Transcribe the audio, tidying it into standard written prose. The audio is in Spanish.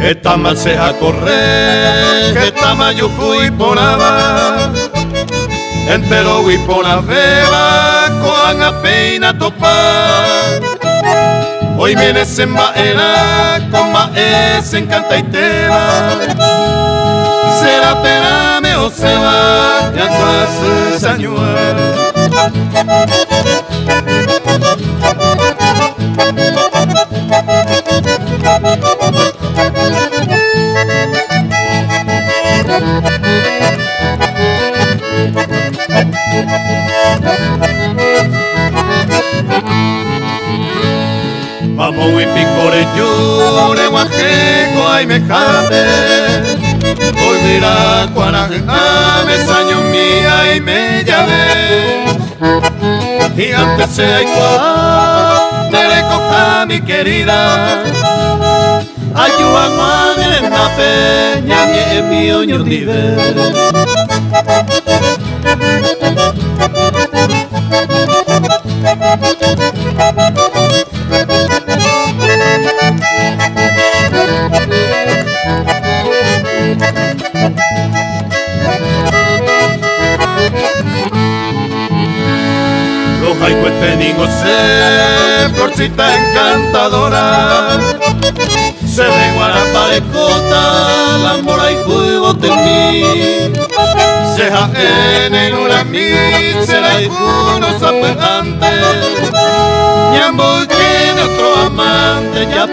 Esta mal se a correr, esta mayuju y ponaba, entero y pona beba, con a peina topar. Hoy viene en baena, con maes en canta y teba. Será pename o se va, ya casi sañuar. Vamos y picore yure guajeco ay me jate. Hoy dirá cuarajame saño mía y me llave. Y antes se hay cuá, te recoja mi querida. Ayúdame en la peña, que es mío yo nivel. Los haiku tenigos se florcita encantadora. Se de guarapa de cota, la mora y juego de mí. Se jaene en una mil, se la y uno sapegante. Ñambo tiene otro amante, ya